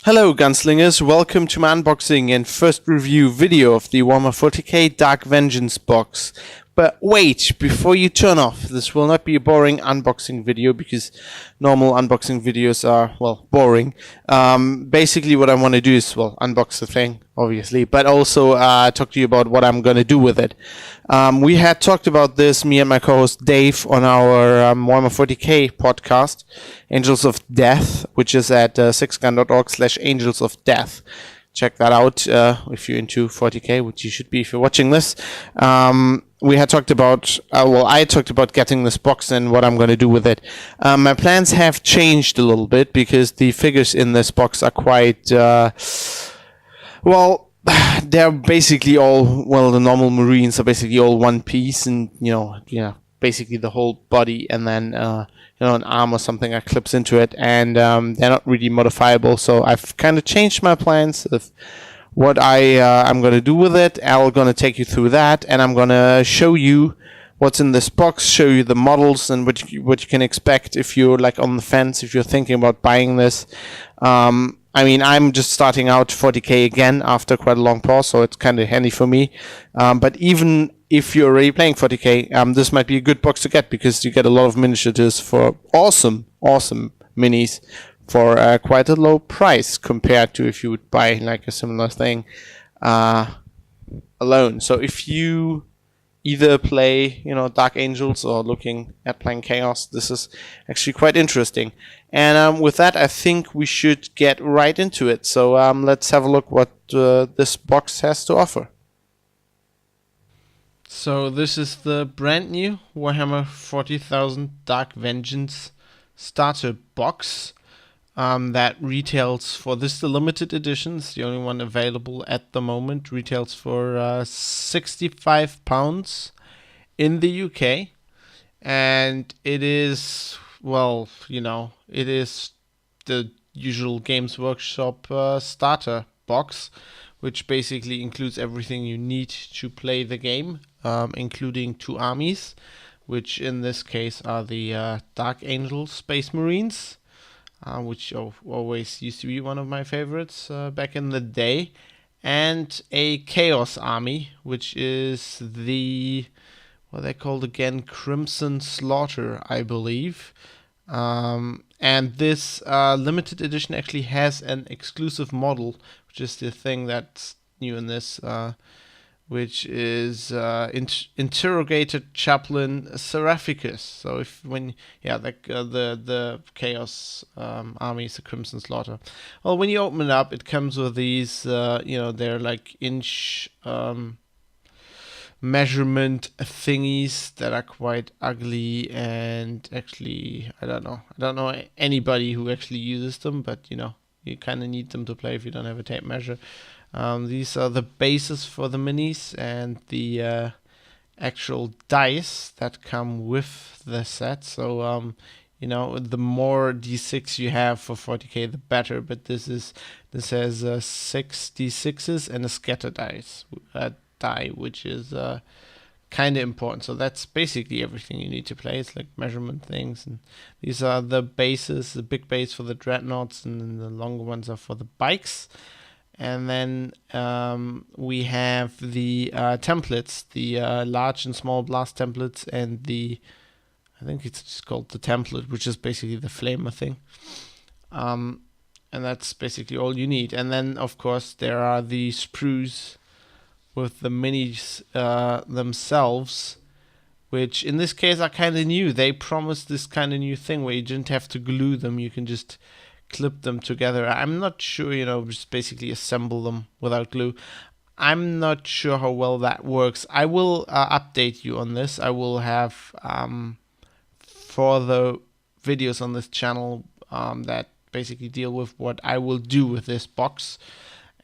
Hello Gunslingers, welcome to my unboxing and first review video of the Warhammer 40K Dark Vengeance box. But wait, before you turn off, this will not be a boring unboxing video because normal unboxing videos are, well, boring. Basically what I want to do is, well, unbox the thing, obviously, but also talk to you about what I'm going to do with it. We had talked about this, me and my co-host Dave, on our Warhammer 40K podcast, Angels of Death, which is at sixgun.org/Angels of Death. Check that out if you're into 40K, which you should be if you're watching this. We had talked about, I talked about getting this box and what I'm going to do with it. My plans have changed a little bit because the figures in this box are quite, well, they're basically all, well, the normal Marines are basically all one piece, and, basically the whole body, and then, an arm or something that clips into it, and they're not really modifiable. So I've kind of changed my plans of what I'm going to do with it. I'm going to take you through that, and I'm going to show you what's in this box, show you the models, and what you can expect if you're like on the fence, if you're thinking about buying this. I mean, I'm just starting out 40K again after quite a long pause, so it's kind of handy for me. But even if you're already playing 40K, this might be a good box to get because you get a lot of miniatures for awesome minis for quite a low price compared to if you would buy like a similar thing alone. So if you either play, Dark Angels or looking at playing Chaos, this is actually quite interesting. And with that, I think we should get right into it. So let's have a look what this box has to offer. So this is the brand new Warhammer 40,000 Dark Vengeance starter box that retails for this, the limited edition. It's the only one available at the moment. Retails for £65 in the UK, and it is, well, it is the usual Games Workshop starter box, which basically includes everything you need to play the game, including 2 armies, which in this case are the Dark Angel Space Marines, which always used to be one of my favorites back in the day, and a Chaos Army, which is the, what they called again, Crimson Slaughter, I believe. And this limited edition actually has an exclusive model, which is the thing that's new in this, which is Interrogator Chaplain Seraphicus. So the Chaos Army is the Crimson Slaughter. Well, when you open it up, it comes with these, they're like inch measurement thingies that are quite ugly, and actually I don't know anybody who actually uses them, but you kind of need them to play if you don't have a tape measure. These are the bases for the minis and the actual dice that come with the set. So the more d6 you have for 40k, the better. But this has 6 d6s and a scatter die, which is kind of important. So that's basically everything you need to play. It's like measurement things, and these are the bases, the big base for the dreadnoughts, and then the longer ones are for the bikes. And then we have the templates, the large and small blast templates, and I think it's just called the template, which is basically the flamer thing. And that's basically all you need. And then, of course, there are the sprues with the minis themselves, which in this case are kind of new. They promised this kind of new thing where you didn't have to glue them. You can just clip them together. I'm not sure, just basically assemble them without glue. I'm not sure how well that works. I will update you on this. I will have for the videos on this channel that basically deal with what I will do with this box,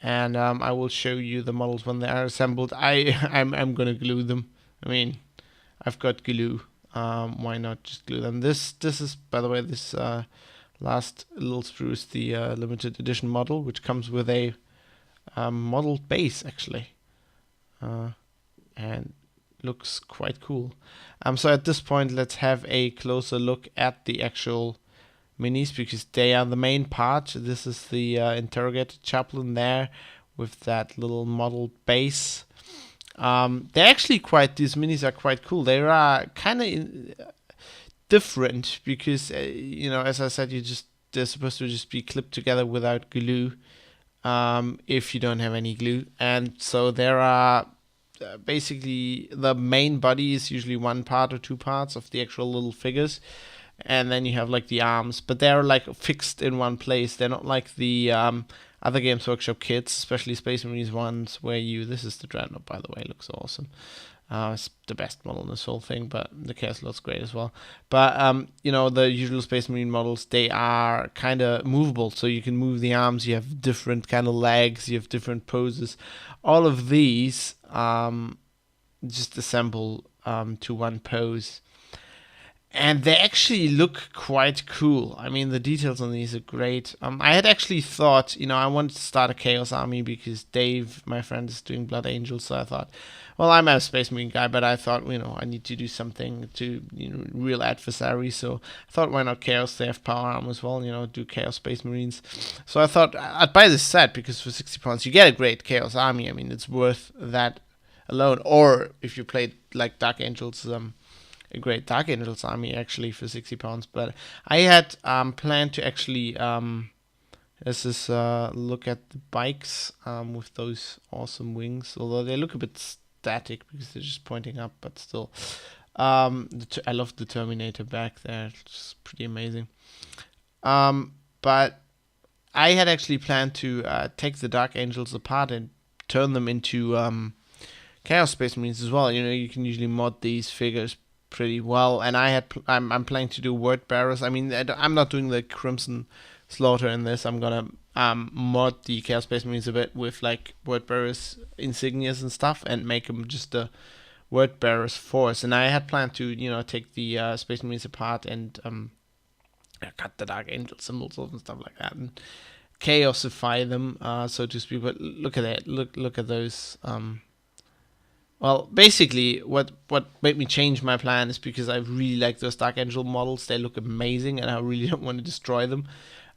and I will show you the models when they are assembled. I'm gonna glue them. I mean, I've got glue. Why not just glue them? This is, by the way, this last little sprue is the limited edition model, which comes with a model base actually, and looks quite cool. So at this point, let's have a closer look at the actual minis because they are the main part. This is the interrogator chaplain there with that little model base. They're actually these minis are quite cool. They are kind of different because, as I said, they're supposed to just be clipped together without glue. If you don't have any glue. And so there are basically the main body is usually one part or two parts of the actual little figures. And then you have like the arms, but they're like fixed in one place. They're not like the other Games Workshop kits, especially Space Marines ones, where this is the Dreadnought, by the way, looks awesome. It's the best model in this whole thing, but the Chaos looks great as well. But the usual Space Marine models, they are kind of movable, so you can move the arms. You have different kind of legs. You have different poses. All of these just assemble to one pose. And they actually look quite cool. I mean, the details on these are great. I had actually thought, I wanted to start a Chaos Army because Dave, my friend, is doing Blood Angels. So I thought, well, I'm a Space Marine guy, but I thought, I need to do something to, real adversaries. So I thought, why not Chaos? They have Power Armor as well, do Chaos Space Marines. So I thought I'd buy this set because for £60 you get a great Chaos Army. I mean, it's worth that alone. Or if you played like Dark Angels, a great Dark Angels army actually for £60. But I had planned to actually look at the bikes with those awesome wings, although they look a bit static because they're just pointing up, but still. I love the Terminator back there. It's pretty amazing. But I had actually planned to take the Dark Angels apart and turn them into Chaos Space Marines as well. You can usually mod these figures pretty well, and I'm planning to do word bearers. I mean, I'm not doing the Crimson Slaughter in this. I'm gonna mod the Chaos Space Marines a bit with like word bearers insignias and stuff, and make them just a word bearers force. And I had planned to take the Space Marines apart and cut the Dark Angel symbols off and stuff like that, and chaosify them, so to speak. But look at that. Look at those. Well, basically, what made me change my plan is because I really like those Dark Angel models. They look amazing, and I really don't want to destroy them.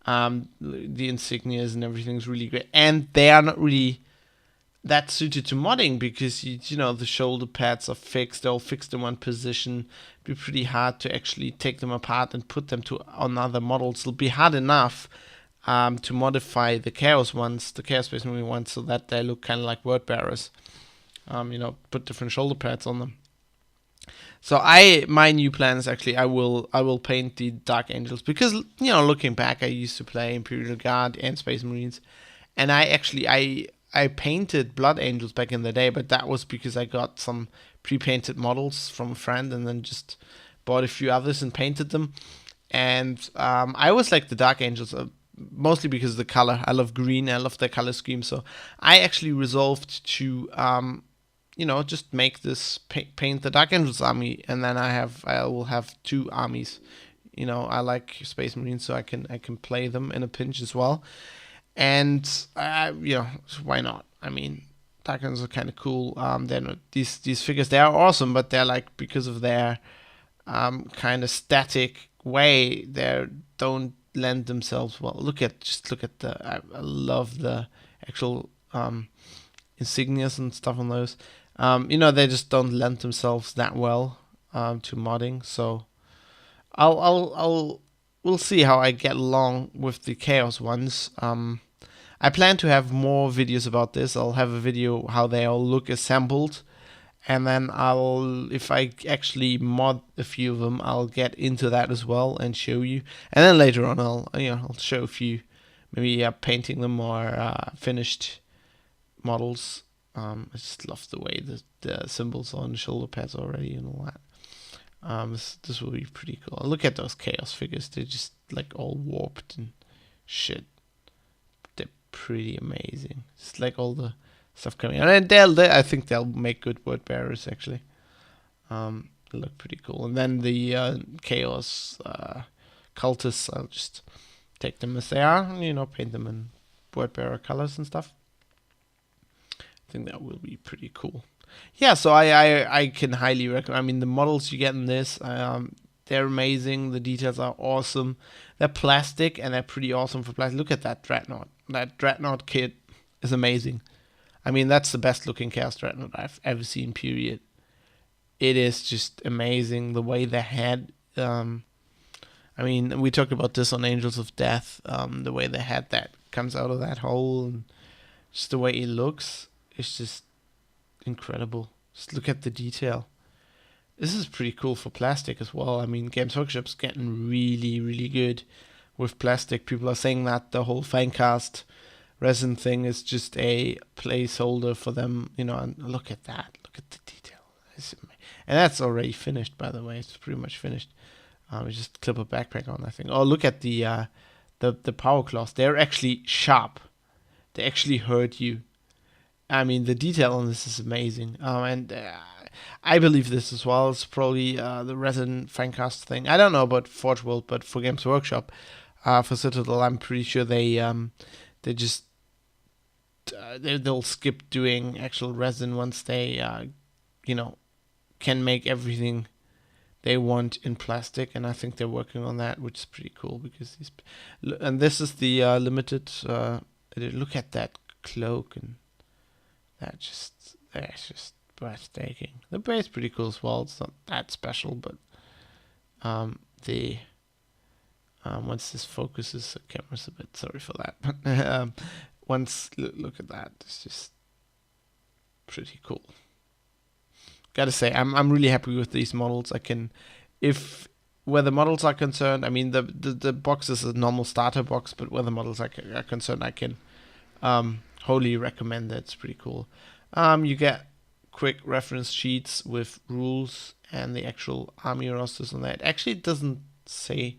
The insignias and everything is really great, and they are not really that suited to modding because the shoulder pads are fixed. They're all fixed in one position. It'd be pretty hard to actually take them apart and put them on other models. It'll be hard enough to modify the Chaos ones, the Chaos Space Marine ones, so that they look kind of like word bearers. Put different shoulder pads on them. So my new plan is actually I will paint the Dark Angels because looking back, I used to play Imperial Guard and Space Marines, and I painted Blood Angels back in the day, but that was because I got some pre-painted models from a friend and then just bought a few others and painted them. And I always like the Dark Angels. Mostly because of the color. I love green. I love the color scheme. So I actually resolved to just make this paint the Dark Angels army, and then I will have two armies. I like Space Marines, so I can play them in a pinch as well. And why not? I mean, Dark Angels are kind of cool. They're not, these figures, they are awesome, but they're like, because of their kind of static way, they don't lend themselves well. Look at the I love the actual insignias and stuff on those. They just don't lend themselves that well to modding. So we'll see how I get along with the Chaos ones. I plan to have more videos about this. I'll have a video how they all look assembled, and then if I actually mod a few of them, I'll get into that as well and show you. And then later on, I'll show a few, maybe painting them or finished models. I just love the way the symbols on the shoulder pads already and all that. This will be pretty cool. Look at those Chaos figures. They're just like all warped and shit. They're pretty amazing. It's like all the stuff coming out. And I think they'll make good word bearers actually. They look pretty cool. And then the Chaos cultists, I'll just take them as they are, paint them in word bearer colors and stuff. I think that will be pretty cool. Yeah, so I can highly recommend. I mean, the models you get in this, They're amazing. The details are awesome. They're plastic and they're pretty awesome for plastic. Look at that Dreadnought. That Dreadnought kit is amazing. I mean, that's the best looking Chaos Dreadnought I've ever seen, period. It is just amazing. The way the head, I mean, we talked about this on Angels of Death, the way the head that comes out of that hole and just the way it looks, it's just incredible. Just look at the detail. This is pretty cool for plastic as well. I mean, Games Workshop's getting really, really good with plastic. People are saying that the whole Finecast resin thing is just a placeholder for them, you know, and look at that. Look at the detail. And that's already finished, by the way. It's pretty much finished. We just clip a backpack on that thing. Oh, look at the power claws. They're actually sharp. They actually hurt you. I mean, the detail on this is amazing. And I believe this as well. It's probably the resin Finecast thing. I don't know about Forge World, but for Games Workshop, for Citadel, I'm pretty sure they just they'll skip doing actual resin once they you know, can make everything they want in plastic, and I think they're working on that, which is pretty cool because and this is the limited. Look at that cloak, and that's just breathtaking. The base pretty cool as well. It's not that special, but once this focuses, the camera's a bit sorry for that, but once look at that, it's just pretty cool. Gotta say, I'm really happy with these models. I can, where the models are concerned, I mean the box is a normal starter box, but where the models are concerned, I can wholly recommend it. It's pretty cool. You get quick reference sheets with rules and the actual army rosters on that. Actually, it doesn't say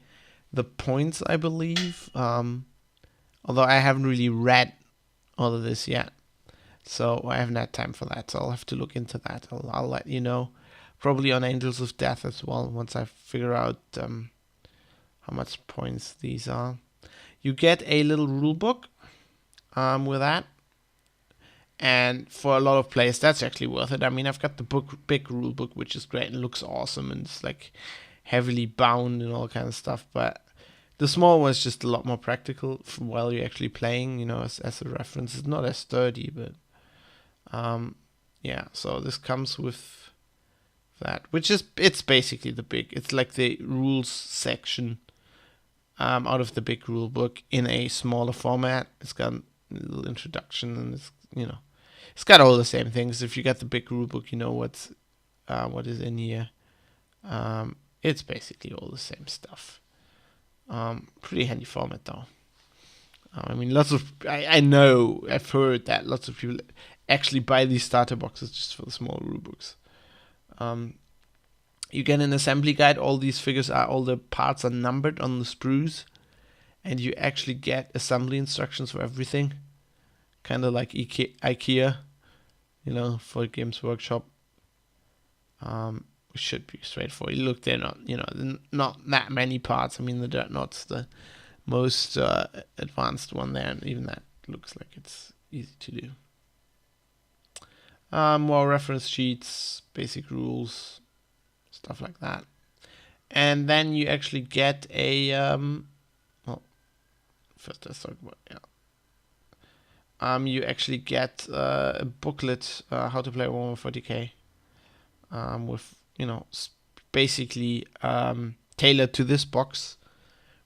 the points, I believe, although I haven't really read all of this yet. So I haven't had time for that, so I'll have to look into that. I'll let you know, probably on Angels of Death as well, once I figure out how much points these are. You get a little rule book with that, and for a lot of players, that's actually worth it. I mean, I've got the big rule book, which is great and looks awesome, and it's like heavily bound and all kind of stuff, but the small one is just a lot more practical while you're actually playing, you know, as a reference. It's not as sturdy, but yeah, so this comes with that, which is, it's basically it's like the rules section out of the big rule book in a smaller format. It's got a little introduction, and it's, you know, it's got all the same things. If you get the big rule book, you know what is in here. It's basically all the same stuff. Pretty handy format though. I mean, I know, I've heard that lots of people actually buy these starter boxes just for the small rule books. You get an assembly guide. All these figures all the parts are numbered on the sprues, and you actually get assembly instructions for everything. Kind of like IKEA, you know, for Games Workshop. It should be straightforward. Look, they're not, you know, not that many parts. I mean, the Dreadnought's the most advanced one there, and even that looks like it's easy to do. More reference sheets, basic rules, stuff like that. And then you actually get a well, first let's talk about, you actually get a booklet, how to play Warhammer 40K, with, you know, basically tailored to this box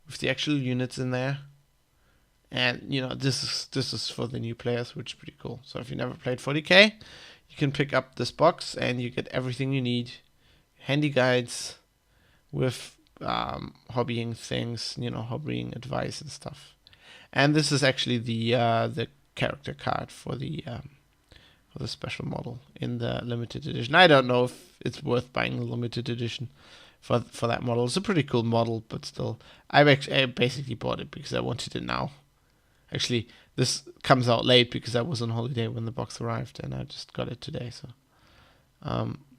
with the actual units in there. And, you know, this is for the new players, which is pretty cool. So if you never played 40K, you can pick up this box and you get everything you need. Handy guides with hobbying things, you know, hobbying advice and stuff. And this is actually the character card for the special model in the limited edition. I don't know if it's worth buying the limited edition for that model. It's a pretty cool model, but still, I basically bought it because I wanted it now. Actually, this comes out late because I was on holiday when the box arrived, and I just got it today. So,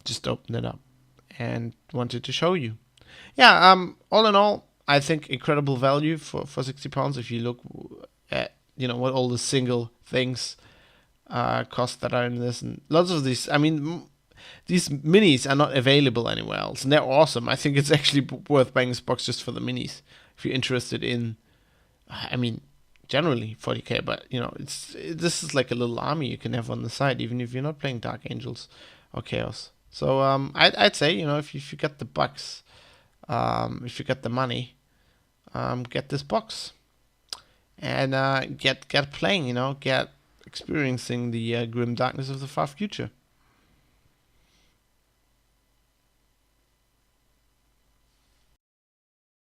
just opened it up and wanted to show you. Yeah, all in all, I think incredible value for £60 if you look at, you know, what all the single things cost that are in this, and lots of these. I mean, these minis are not available anywhere else, and they're awesome. I think it's actually worth buying this box just for the minis if you're interested in. I mean, generally 40k, but this is like a little army you can have on the side, even if you're not playing Dark Angels or Chaos. So I'd say if you get the bucks, if you get the money, get this box and get playing. Get experiencing the grim darkness of the far future.